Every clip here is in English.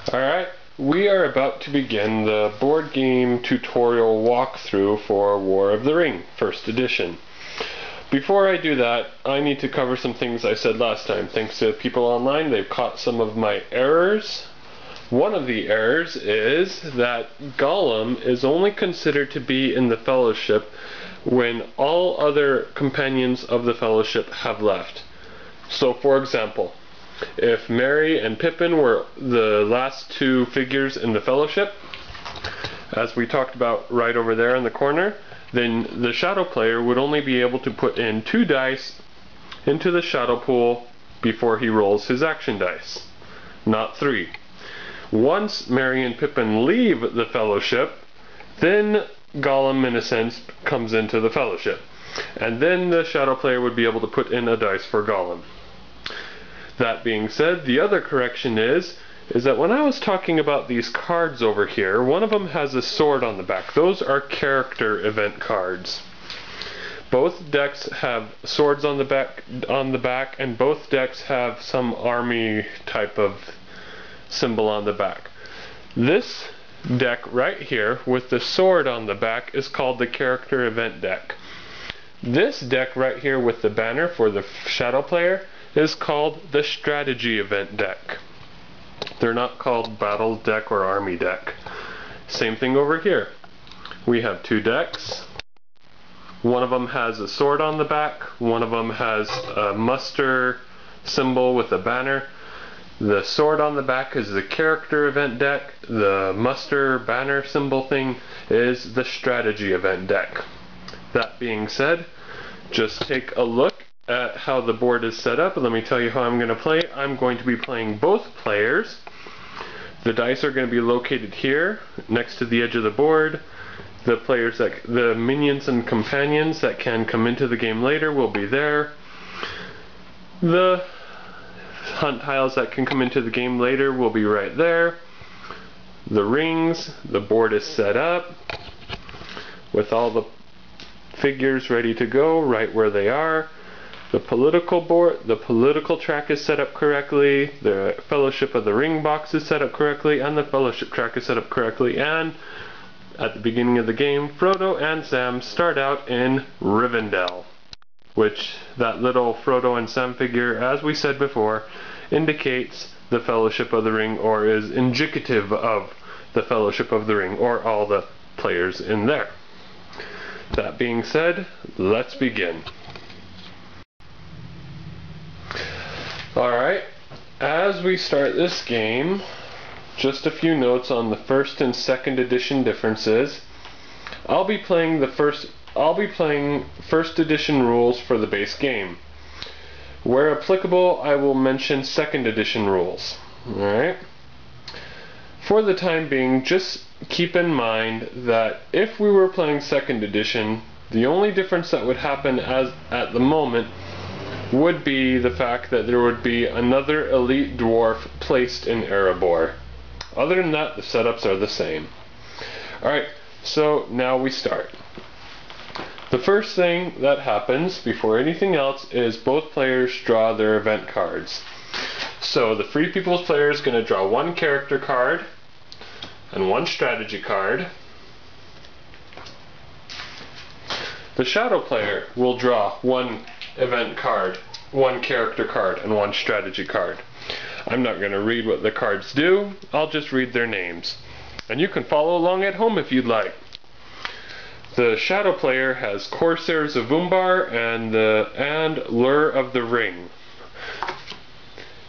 Alright, we are about to begin the board game tutorial walkthrough for War of the Ring, 1st edition. Before I do that, I need to cover some things I said last time. Thanks to people online, they've caught some of my errors. One of the errors is that Gollum is only considered to be in the Fellowship when all other companions of the Fellowship have left. So, for example, if Merry and Pippin were the last two figures in the Fellowship, as we talked about right over there in the corner, then the Shadow player would only be able to put in 2 dice into the Shadow pool before he rolls his action dice, not 3. Once Merry and Pippin leave the Fellowship, then Gollum, in a sense, comes into the Fellowship, and then the Shadow player would be able to put in a dice for Gollum. That being said, the other correction is that when I was talking about these cards over here, one of them has a sword on the back. Those are character event cards. Both decks have swords on the back, and both decks have some army type of symbol on the back. This deck right here with the sword on the back is called the character event deck. This deck right here with the banner for the Shadow player is called the strategy event deck. They're not called battle deck or army deck. Same thing over here. We have 2 decks. One of them has a sword on the back. One of them has a muster symbol with a banner. The sword on the back is the character event deck. The muster banner symbol thing is the strategy event deck. That being said, just take a look at how the board is set up. Let me tell you how I'm going to play. I'm going to be playing both players. The dice are going to be located here next to the edge of the board. The minions and companions that can come into the game later will be there. The hunt tiles that can come into the game later will be right there. The rings, the board is set up with all the figures ready to go right where they are. The political track is set up correctly, the Fellowship of the Ring box is set up correctly, and the Fellowship track is set up correctly, and at the beginning of the game, Frodo and Sam start out in Rivendell, which that little Frodo and Sam figure, as we said before, indicates the Fellowship of the Ring, or is indicative of the Fellowship of the Ring, or all the players in there. That being said, let's begin. Alright, as we start this game, just a few notes on the 1st and 2nd edition differences. I'll be playing 1st edition rules for the base game. Where applicable, I will mention 2nd edition rules. Alright? For the time being, just keep in mind that if we were playing 2nd edition, the only difference that would happen at the moment would be the fact that there would be another elite dwarf placed in Erebor. Other than that, the setups are the same. Alright, so now we start. The first thing that happens before anything else is both players draw their event cards. So the Free People's player is going to draw 1 character card and 1 strategy card. The Shadow player will draw 1 event card, 1 character card, and 1 strategy card. I'm not going to read what the cards do, I'll just read their names. And you can follow along at home if you'd like. The Shadow player has Corsairs of Umbar and Lure of the Ring.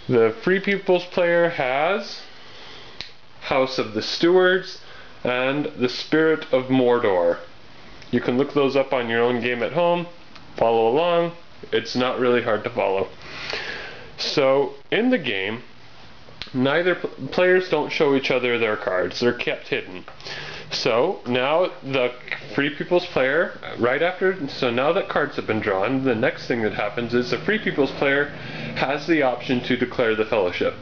The Free People's player has House of the Stewards and the Spirit of Mordor. You can look those up on your own game at home, follow along. It's not really hard to follow. So, in the game, neither players don't show each other their cards. They're kept hidden. So, now the Free People's player, so now that cards have been drawn, the next thing that happens is the Free People's player has the option to declare the Fellowship.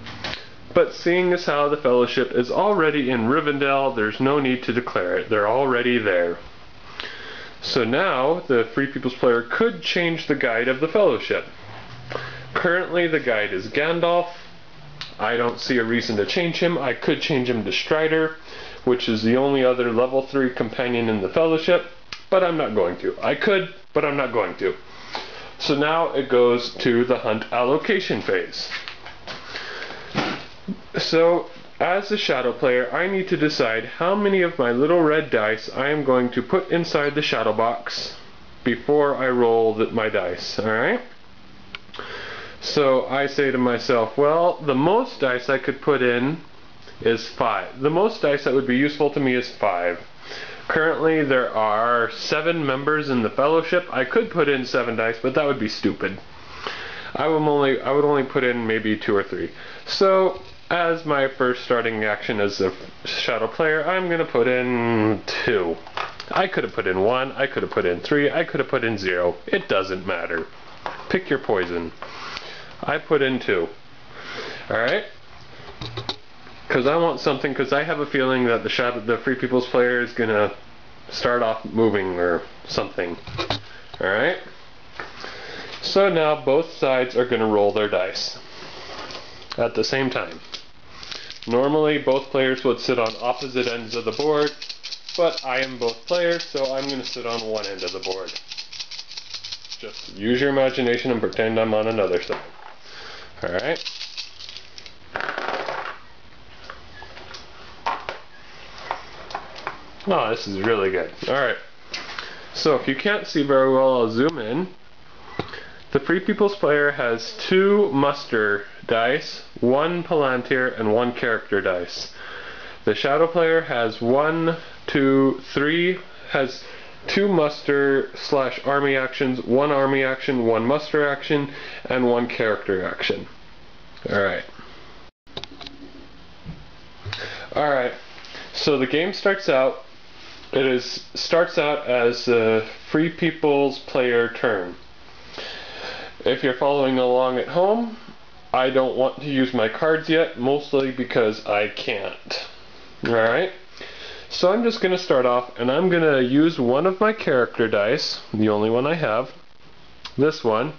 But seeing as how the Fellowship is already in Rivendell, there's no need to declare it. They're already there. So now, the Free People's player could change the guide of the Fellowship. Currently, the guide is Gandalf, I don't see a reason to change him. I could change him to Strider, which is the only other level 3 companion in the Fellowship, but I'm not going to. I could, but I'm not going to. So now it goes to the hunt allocation phase. So, as the shadow player, I need to decide how many of my little red dice I am going to put inside the shadow box before I roll my dice, alright? So I say to myself, well, the most dice I could put in is 5. The most dice that would be useful to me is 5. Currently there are 7 members in the Fellowship. I could put in 7 dice, but that would be stupid. I would only put in maybe 2 or 3. So, as my first starting action as a shadow player, I'm going to put in 2. I could have put in 1, I could have put in 3, I could have put in 0. It doesn't matter. Pick your poison. I put in 2. Alright? Because I want something, because I have a feeling that the Free People's player is going to start off moving or something. Alright? So now both sides are going to roll their dice at the same time. Normally both players would sit on opposite ends of the board, but I am both players, so I'm going to sit on one end of the board. Just use your imagination and pretend I'm on another side. Alright? Oh, this is really good. Alright. So if you can't see very well, I'll zoom in. The Free People's player has 2 muster dice, 1 Palantir, and 1 character dice. The shadow player has 1, 2, 3, has 2 muster / army actions, 1 army action, 1 muster action, and 1 character action. Alright. Alright, so the game starts out. Starts out as the Free People's player turn. If you're following along at home, I don't want to use my cards yet, mostly because I can't. Alright? So I'm just going to start off, and I'm going to use one of my character dice, the only one I have, this one,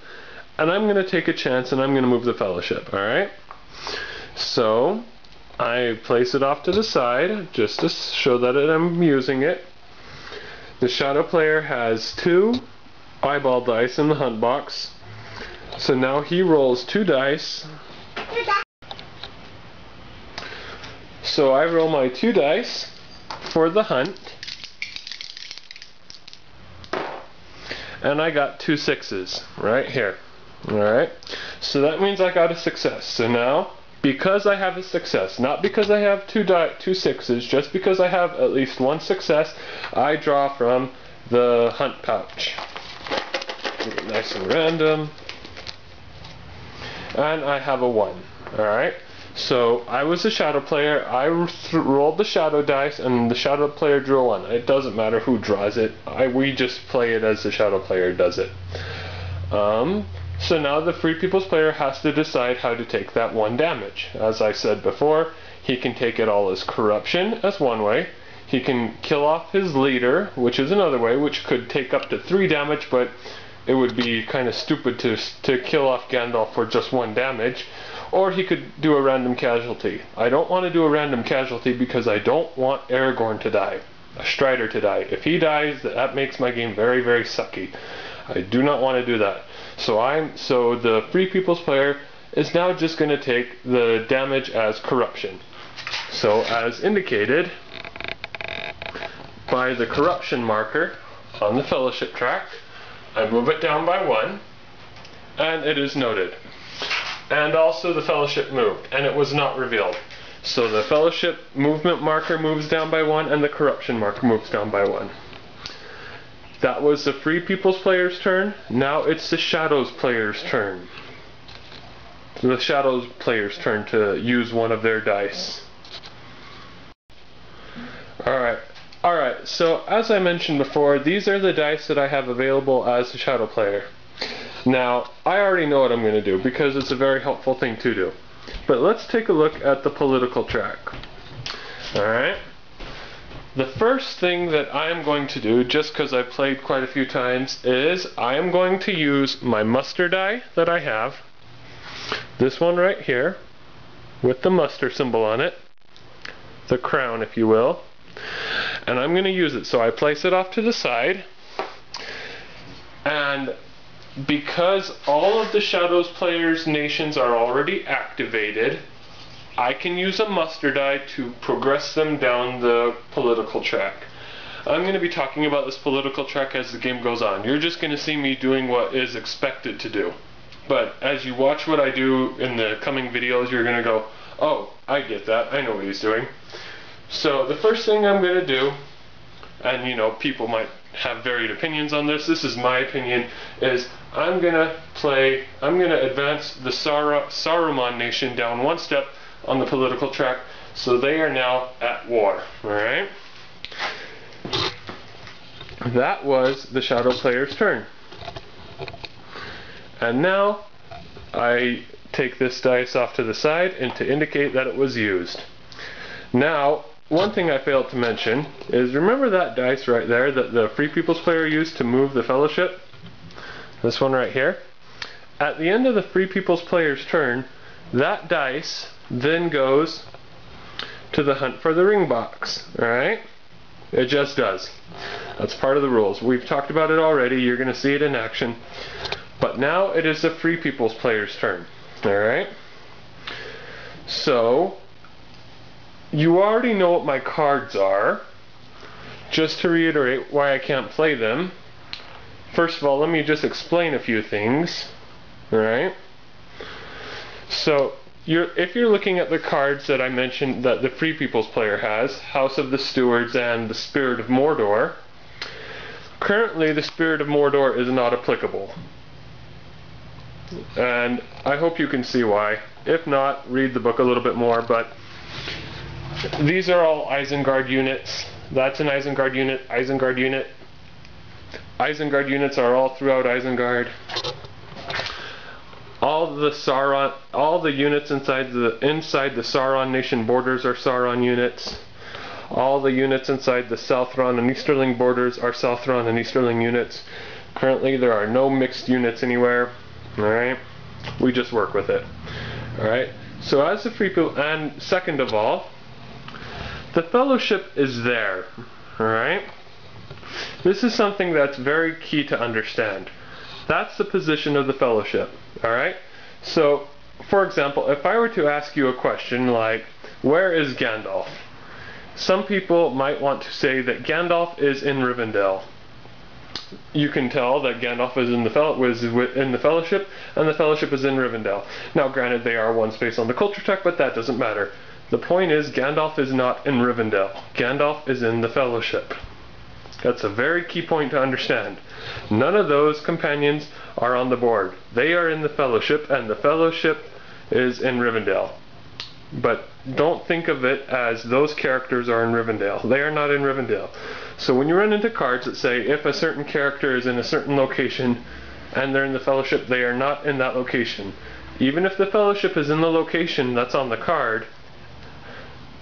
and I'm going to take a chance and I'm going to move the Fellowship, alright? So, I place it off to the side, just to show that I'm using it. The shadow player has 2 eyeball dice in the hunt box. So now he rolls 2 dice. So I roll my 2 dice for the hunt. And I got 2 6s right here. Alright? So that means I got a success. So now, because I have a success, not because I have 2 6s, just because I have at least 1 success, I draw from the hunt pouch. Nice and random. And I have a 1. Alright? So I was a shadow player, I rolled the shadow dice, and the shadow player drew a 1. It doesn't matter who draws it, we just play it as the shadow player does it. So now the Free People's player has to decide how to take that 1 damage. As I said before, he can take it all as corruption, as one way. He can kill off his leader, which is another way, which could take up to 3 damage, but it would be kind of stupid to kill off Gandalf for just 1 damage. Or he could do a random casualty. I don't want to do a random casualty because I don't want Aragorn to die, a Strider to die. If he dies, that makes my game very, very sucky. I do not want to do that. So the Free People's player is now just going to take the damage as corruption. So as indicated by the corruption marker on the Fellowship track, I move it down by 1, and it is noted. And also the Fellowship moved, and it was not revealed. So the Fellowship movement marker moves down by 1, and the corruption marker moves down by 1. That was the Free People's player's turn. Now it's the Shadows player's turn. The Shadows player's turn to use one of their dice. Alright, so as I mentioned before, these are the dice that I have available as the Shadow player. Now, I already know what I'm going to do because it's a very helpful thing to do. But let's take a look at the political track. Alright? The first thing that I am going to do, just because I've played quite a few times, is I am going to use my muster die that I have, this one right here, with the muster symbol on it, the crown if you will, and I'm going to use it. So I place it off to the side, and because all of the Shadows players' nations are already activated, I can use a muster die to progress them down the political track. I'm going to be talking about this political track as the game goes on. You're just going to see me doing what is expected to do. But as you watch what I do in the coming videos, you're going to go, oh, I get that, I know what he's doing. So the first thing I'm going to do, and you know, people might have varied opinions on this, this is my opinion, is I'm going to advance the Saruman nation down one step on the political track, so they are now at war, alright? That was the Shadow player's turn. And now I take this dice off to the side and to indicate that it was used. Now, one thing I failed to mention is, remember that dice right there that the Free People's player used to move the Fellowship? This one right here. At the end of the Free People's player's turn, that dice then goes to the Hunt for the Ring box, alright? It just does. That's part of the rules. We've talked about it already, you're going to see it in action. But now it is the Free People's player's turn, alright? So, you already know what my cards are. Just to reiterate why I can't play them, first of all, let me just explain a few things, alright? So, if you're looking at the cards that I mentioned that the Free People's player has, House of the Stewards and the Spirit of Mordor, currently the Spirit of Mordor is not applicable. And I hope you can see why. If not, read the book a little bit more, but these are all Isengard units. That's an Isengard unit, Isengard unit. Isengard units are all throughout Isengard. All the units inside the Sauron nation borders are Sauron units. All the units inside the Southron and Easterling borders are Southron and Easterling units. Currently there are no mixed units anywhere. Alright? We just work with it. Alright? So as the Free People, and second of all, the Fellowship is there. Alright? This is something that's very key to understand. That's the position of the Fellowship. Alright? So, for example, if I were to ask you a question like, where is Gandalf? Some people might want to say that Gandalf is in Rivendell. You can tell that Gandalf is in the Fellowship, and the Fellowship is in Rivendell. Now, granted, they are one space on the culture track, but that doesn't matter. The point is, Gandalf is not in Rivendell. Gandalf is in the Fellowship. That's a very key point to understand. None of those companions are on the board. They are in the Fellowship, and the Fellowship is in Rivendell. But don't think of it as those characters are in Rivendell. They are not in Rivendell. So when you run into cards that say if a certain character is in a certain location and they're in the Fellowship, they are not in that location. Even if the Fellowship is in the location that's on the card,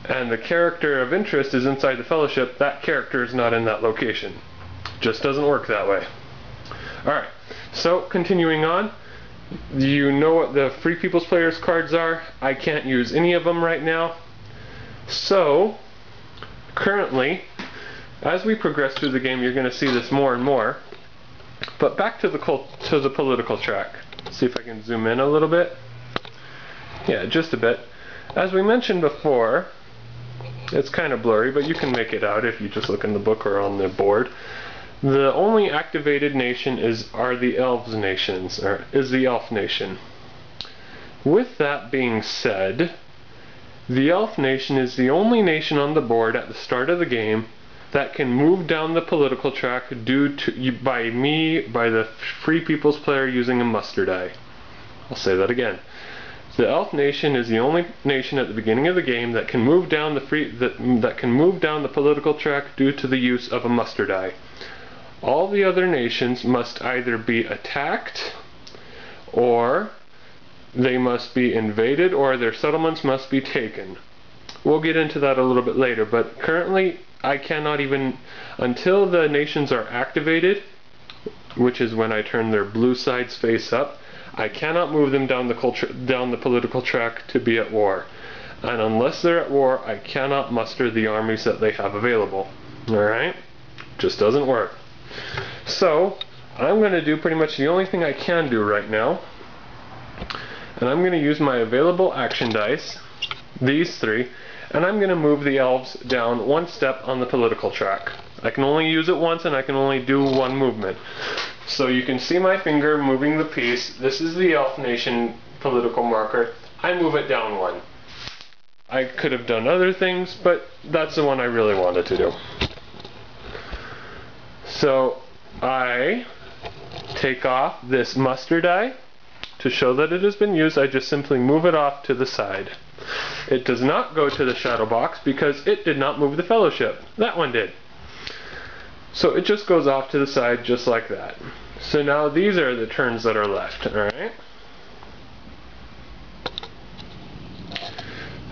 and the character of interest is inside the Fellowship, that character is not in that location. Just doesn't work that way. Alright, so continuing on, you know what the Free People's players cards are. I can't use any of them right now. So, currently, as we progress through the game, you're going to see this more and more. But back to the political track. See if I can zoom in a little bit. Yeah, just a bit. As we mentioned before, it's kind of blurry, but you can make it out if you just look in the book or on the board. The only activated nation are the Elves nations, or is the Elf nation. With that being said, the Elf nation is the only nation on the board at the start of the game that can move down the political track by the Free People's player using a muster die. I'll say that again. The Elf nation is the only nation at the beginning of the game that can move down the political track due to the use of a muster die. All the other nations must either be attacked, or they must be invaded, or their settlements must be taken. We'll get into that a little bit later, but currently I cannot even, until the nations are activated, which is when I turn their blue sides face up, I cannot move them down the political track to be at war. And unless they're at war, I cannot muster the armies that they have available. Alright? Just doesn't work. So, I'm going to do pretty much the only thing I can do right now. And I'm going to use my available action dice, these three, and I'm going to move the elves down one step on the political track. I can only use it once and I can only do one movement. So you can see my finger moving the piece. This is the Elf Nation political marker. I move it down one. I could have done other things, but that's the one I really wanted to do. So I take off this muster die. To show that it has been used, I just simply move it off to the side. It does not go to the shadow box because it did not move the fellowship. That one did. So it just goes off to the side just like that. So now these are the turns that are left, alright?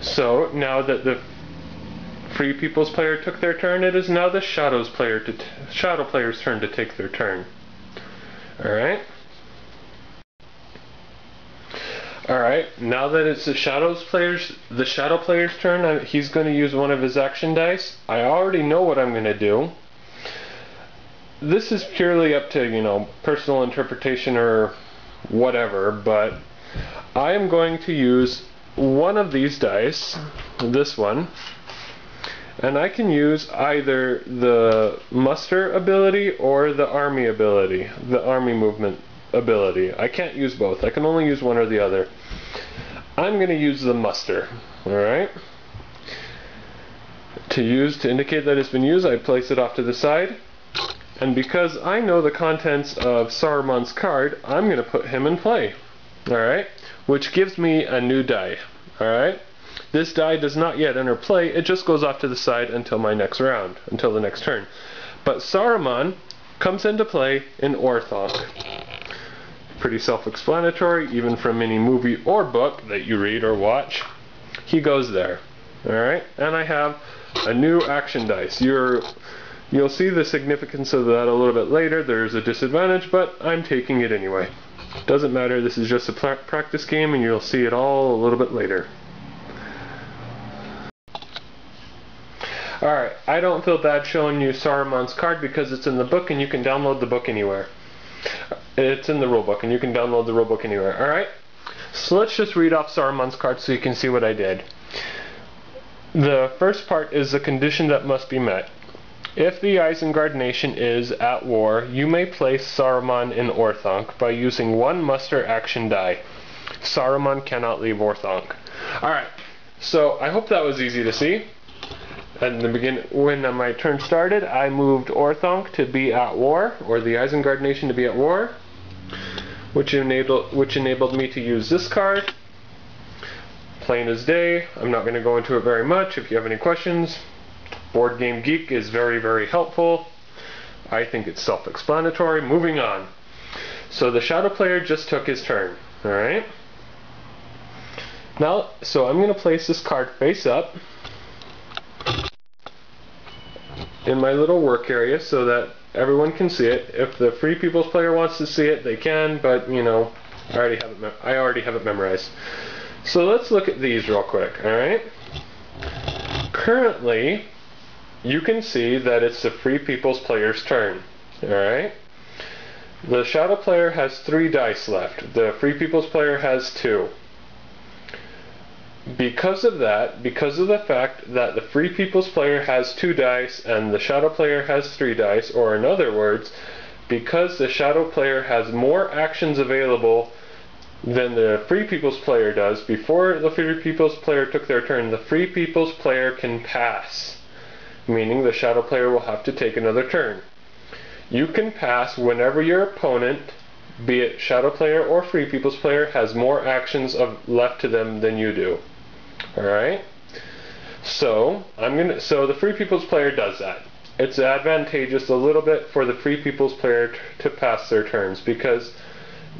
So now that the Free People's player took their turn, it is now the Shadow player's turn to take their turn. Alright? Alright, now that it's the Shadow player's turn, he's going to use one of his action dice. I already know what I'm going to do. This is purely up to, personal interpretation or whatever, but I am going to use one of these dice, this one, and I can use either the muster ability or the army ability, the army movement ability. I can't use both. I can only use one or the other. I'm going to use the muster. Alright? To indicate that it's been used, I place it off to the side. And because I know the contents of Saruman's card, I'm going to put him in play. Alright? Which gives me a new die. Alright? This die does not yet enter play, it just goes off to the side until my next round, until the next turn. But Saruman comes into play in Orthanc. Pretty self-explanatory, even from any movie or book that you read or watch. He goes there. Alright? And I have a new action dice. You'll see the significance of that a little bit later. There's a disadvantage, but I'm taking it anyway. Doesn't matter, this is just a practice game and you'll see it all a little bit later. Alright, I don't feel bad showing you Saruman's card because it's in the book and you can download the book anywhere. It's in the rulebook and you can download the rulebook anywhere. Alright? So let's just read off Saruman's card so you can see what I did. The first part is the condition that must be met. If the Isengard nation is at war, you may place Saruman in Orthanc by using one muster action die. Saruman cannot leave Orthanc. Alright, so I hope that was easy to see. At the beginning, when my turn started, I moved Orthanc to be at war, or the Isengard nation to be at war, which enabled me to use this card. Plain as day. I'm not going to go into it very much. If you have any questions, Board Game Geek is very, very helpful. I think it's self-explanatory. Moving on. So the Shadow player just took his turn. Alright? Now, so I'm going to place this card face up in my little work area so that everyone can see it. If the Free People's player wants to see it, they can, but I already have it memorized. So let's look at these real quick, alright? Currently, you can see that it's the Free People's player's turn, alright? The Shadow player has 3 dice left. The Free People's player has 2. Because of the fact that the Free People's player has 2 dice and the Shadow player has 3 dice, or in other words, because the Shadow player has more actions available than the Free People's player does, before the Free People's player took their turn, the Free People's player can pass, meaning the Shadow player will have to take another turn. You can pass whenever your opponent, be it Shadow player or Free People's player, has more actions left to them than you do. Alright? So the Free People's player does that. It's advantageous a little bit for the Free People's player to pass their turns because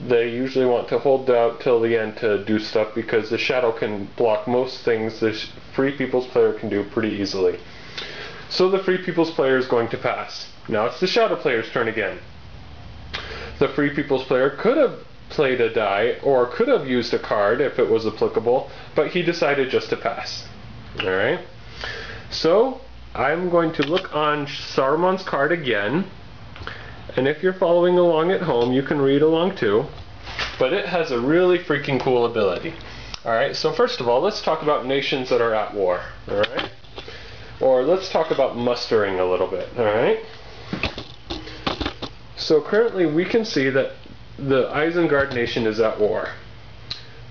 they usually want to hold out till the end to do stuff because the Shadow can block most things the Free People's player can do pretty easily. So the Free People's player is going to pass. Now it's the Shadow player's turn again. The Free People's player could have played a die, or could have used a card if it was applicable, but he decided just to pass. Alright? So, I'm going to look on Saruman's card again, and if you're following along at home, you can read along too, but it has a really freaking cool ability. Alright, so first of all, let's talk about nations that are at war. Alright? Or let's talk about mustering a little bit. Alright? So currently we can see that the Isengard nation is at war.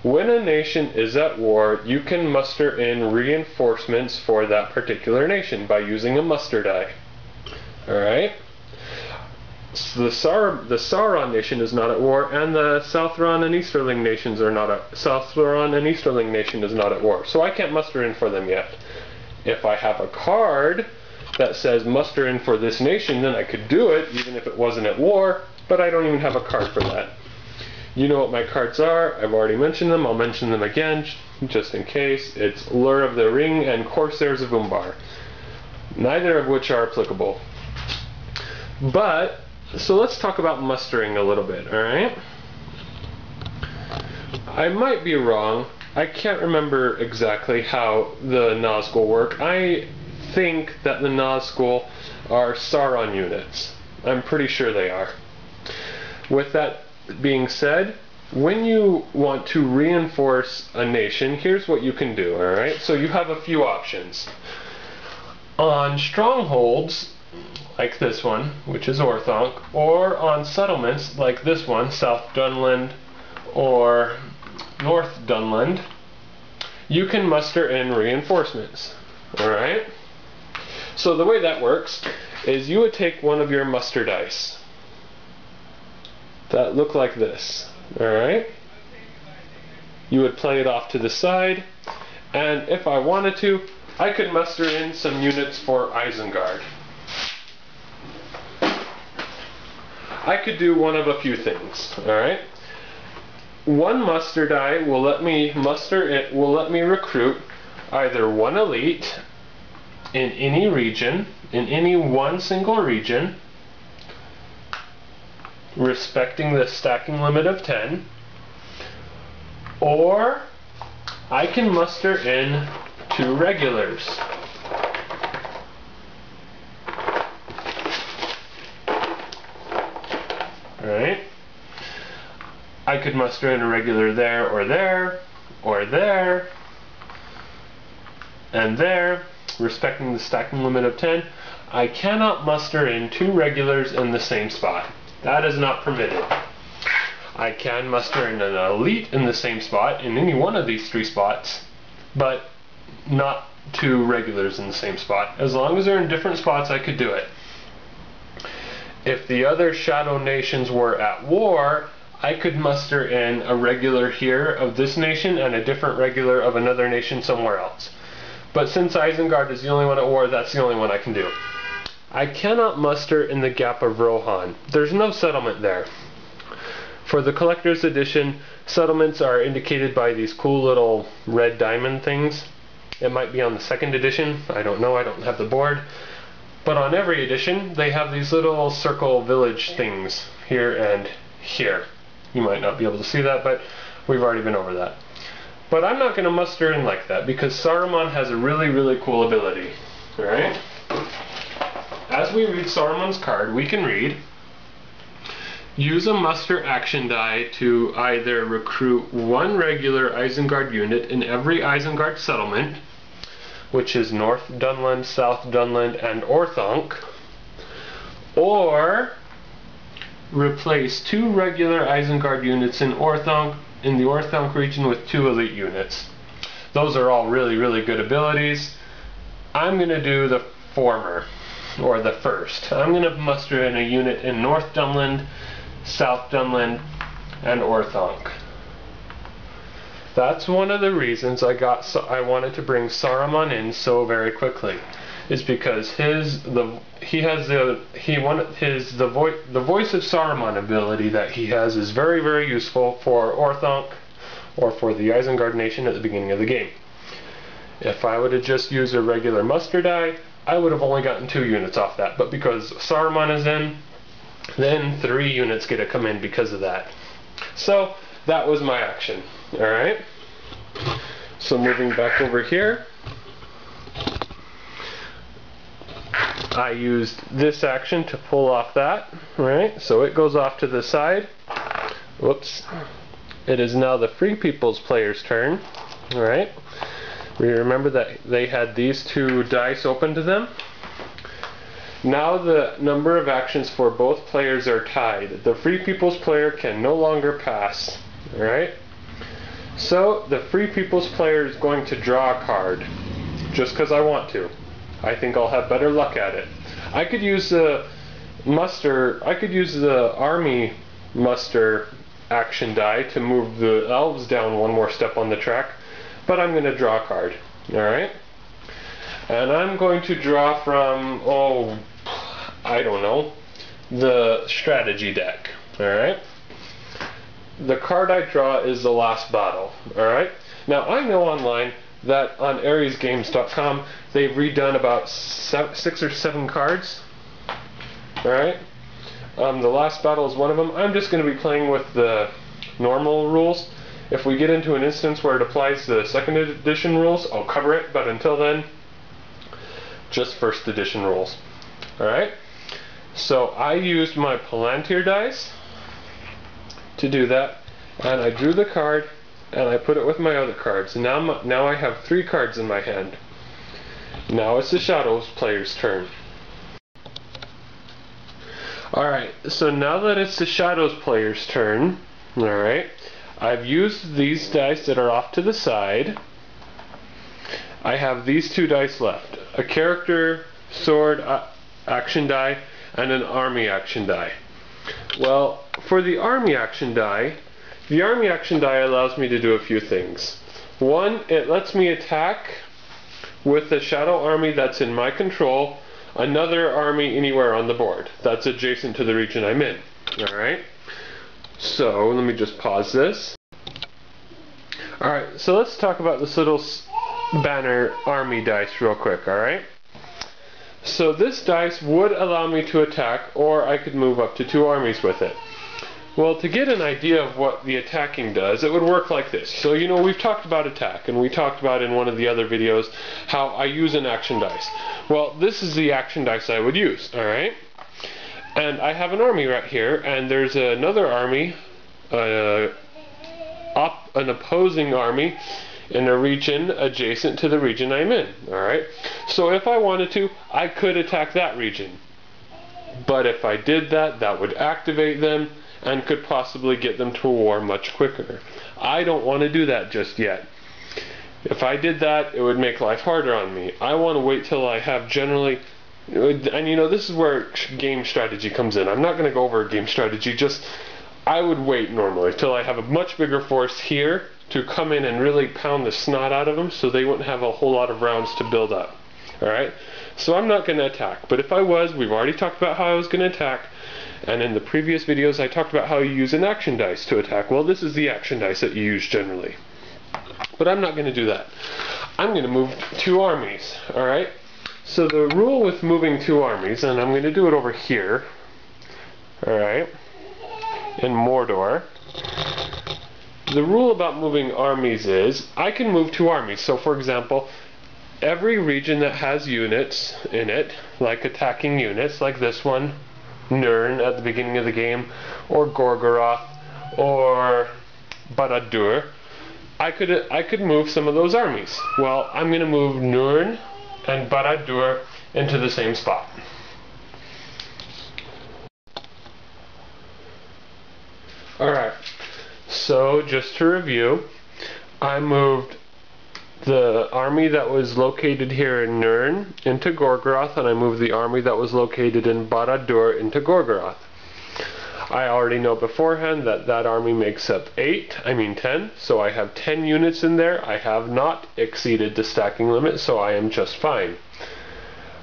When a nation is at war, you can muster in reinforcements for that particular nation by using a muster die. Alright? So the Sauron nation is not at war, and the Southron and Easterling nations are not at Southron and Easterling nation is not at war. So I can't muster in for them yet. If I have a card that says muster in for this nation, then I could do it even if it wasn't at war, but I don't even have a card for that. You know what my cards are. I've already mentioned them. I'll mention them again just in case. It's Lure of the Ring and Corsairs of Umbar. Neither of which are applicable. But, so let's talk about mustering a little bit, alright? I might be wrong. I can't remember exactly how the Nazgul work. I think that the Nazgul are Sauron units. I'm pretty sure they are. With that being said, when you want to reinforce a nation, here's what you can do, alright? So you have a few options. On strongholds, like this one, which is Orthanc, or on settlements, like this one, South Dunland or North Dunland, you can muster in reinforcements, alright? So the way that works is you would take one of your muster dice that look like this, alright? You would play it off to the side, and if I wanted to, I could muster in some units for Isengard. I could do one of a few things, alright? One muster die will let me recruit either one elite in any region, in any one single region, respecting the stacking limit of 10, or I can muster in 2 regulars. Alright? I could muster in a regular there, or there, or there, and there, respecting the stacking limit of 10. I cannot muster in 2 regulars in the same spot. That is not permitted. I can muster in an elite in the same spot, in any one of these 3 spots, but not 2 regulars in the same spot. As long as they're in different spots, I could do it. If the other shadow nations were at war, I could muster in a regular here of this nation and a different regular of another nation somewhere else. But since Isengard is the only one at war, that's the only one I can do. I cannot muster in the Gap of Rohan. There's no settlement there. For the collector's edition, settlements are indicated by these cool little red diamond things. It might be on the 2nd edition. I don't know. I don't have the board. But on every edition, they have these little circle village things here and here. You might not be able to see that, but we've already been over that. But I'm not going to muster in like that because Saruman has a really, really cool ability. Alright? As we read Saruman's card, we can read, use a muster action die to either recruit 1 regular Isengard unit in every Isengard settlement, which is North Dunland, South Dunland, and Orthanc, or replace 2 regular Isengard units in the Orthanc region with 2 elite units. Those are all really, really good abilities. I'm going to do the former, or the first. I'm going to muster in a unit in North Dunland, South Dunland, and Orthanc. That's one of the reasons I wanted to bring Saruman in so very quickly, is because the voice of Saruman ability that he has is very, very useful for Orthanc or for the Isengard nation at the beginning of the game. If I would have just used a regular muster die, I would have only gotten 2 units off that, but because Saruman is in, then 3 units get to come in because of that. So that was my action. Alright? So moving back over here, I used this action to pull off that. Right? So it goes off to the side. Whoops. It is now the Free People's player's turn. Alright? We remember that they had these two dice open to them. Now the number of actions for both players are tied. The Free People's player can no longer pass. Alright? So the Free People's player is going to draw a card. Just because I want to. I think I'll have better luck at it. I could use the army muster action die to move the elves down one more step on the track, but I'm going to draw a card. Alright? And I'm going to draw from, I don't know, the strategy deck. Alright? The card I draw is the Last Battle. Alright? Now I know online that on AresGames.com they've redone about 6 or 7 cards. Alright? The Last Battle is one of them. I'm just going to be playing with the normal rules. If we get into an instance where it applies the 2nd edition rules, I'll cover it, but until then, just 1st edition rules. Alright? So I used my Palantir dice to do that, and I drew the card, and I put it with my other cards. Now I have 3 cards in my hand. Now it's the Shadows player's turn. Alright, so now that it's the Shadows player's turn, alright, I've used these dice that are off to the side. I have these 2 dice left. A character sword action die and an army action die. Well, for the army action die allows me to do a few things. One, it lets me attack with the shadow army that's in my control another army anywhere on the board that's adjacent to the region I'm in. Alright? So, let me just pause this. Alright, so let's talk about this little banner army dice real quick, alright? So this dice would allow me to attack, or I could move up to 2 armies with it. Well, to get an idea of what the attacking does, it would work like this. So, you know, we've talked about attack, and we talked about in one of the other videos how I use an action dice. Well, this is the action dice I would use, alright? And I have an army right here, and there's another army, an opposing army in a region adjacent to the region I'm in, alright? So if I wanted to, I could attack that region. But if I did that, that would activate them and could possibly get them to a war much quicker. I don't want to do that just yet. If I did that, it would make life harder on me. I want to wait till I have generally, and you know, this is where game strategy comes in. I'm not going to go over game strategy, just I would wait normally till I have a much bigger force here to come in and really pound the snot out of them so they wouldn't have a whole lot of rounds to build up. Alright? So I'm not going to attack. But if I was, we've already talked about how I was going to attack. And in the previous videos I talked about how you use an action dice to attack. Well, this is the action dice that you use generally. But I'm not going to do that. I'm going to move 2 armies. Alright? So the rule with moving 2 armies, and I'm going to do it over here. Alright? In Mordor. The rule about moving armies is, I can move 2 armies. So for example, every region that has units in it, like attacking units, like this one, Nirn at the beginning of the game, or Gorgoroth, or Barad-dûr, I could move some of those armies. Well, I'm going to move Nirn and Barad-dûr into the same spot. Alright, so just to review, I moved the army that was located here in Nirn into Gorgoroth, and I moved the army that was located in Barad-dûr into Gorgoroth. I already know beforehand that that army makes up 10, so I have 10 units in there. I have not exceeded the stacking limit, so I am just fine.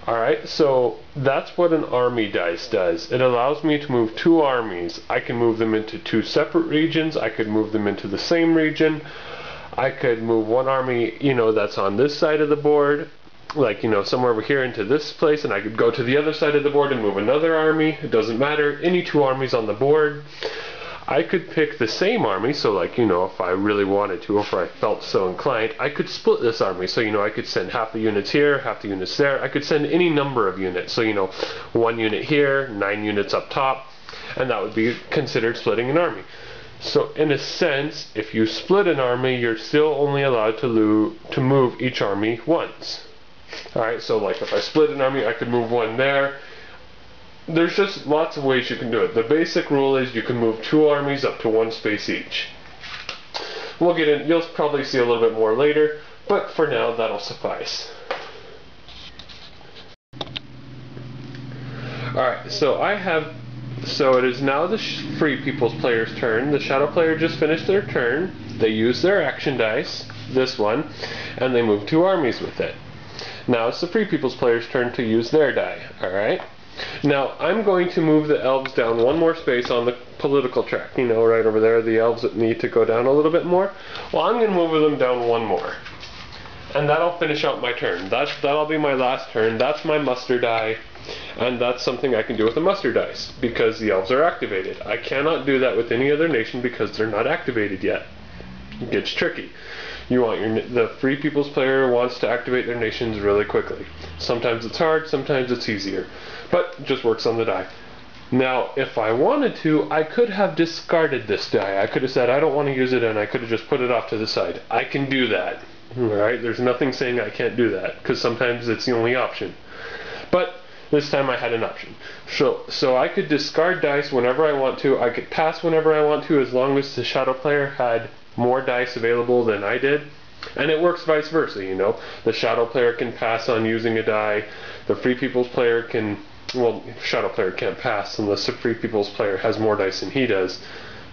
Alright, so that's what an army dice does. It allows me to move 2 armies. I can move them into 2 separate regions. I could move them into the same region. I could move one army, you know, that's on this side of the board, like, you know, somewhere over here into this place, and I could go to the other side of the board and move another army. It doesn't matter. Any 2 armies on the board. I could pick the same army, so like, you know, if I really wanted to, or if I felt so inclined, I could split this army. So, you know, I could send half the units here, half the units there. I could send any number of units. So, you know, 1 unit here, 9 units up top, and that would be considered splitting an army. So in a sense, if you split an army, you're still only allowed to move each army once. Alright, so like if I split an army, I could move one there. There's just lots of ways you can do it. The basic rule is you can move 2 armies up to 1 space each. We'll get in, you'll probably see a little bit more later, but for now that'll suffice. Alright, so it is now the Free People's player's turn. The Shadow player just finished their turn. They use their action dice, this one, and they move 2 armies with it. Now it's the Free People's player's turn to use their die, alright? Now I'm going to move the elves down 1 more space on the political track. You know, right over there, the elves that need to go down a little bit more. Well, I'm going to move them down 1 more. And that'll finish out my turn. That'll be my last turn. That's my muster die. And that's something I can do with a muster dice, because the elves are activated. I cannot do that with any other nation because they're not activated yet. It gets tricky. You want the Free People's player wants to activate their nations really quickly. Sometimes it's hard, sometimes it's easier. But it just works on the die. Now, if I wanted to, I could have discarded this die. I could have said, I don't want to use it, and I could have just put it off to the side. I can do that. Alright, there's nothing saying I can't do that, because sometimes it's the only option. But this time I had an option. So I could discard dice whenever I want to. I could pass whenever I want to, as long as the Shadow player had more dice available than I did. And it works vice versa, you know. The Shadow player can pass on using a die. The Free People's player can, well, Shadow player can't pass unless the Free People's player has more dice than he does.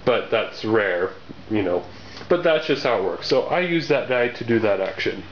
But that's rare, you know. But that's just how it works. So I use that die to do that action.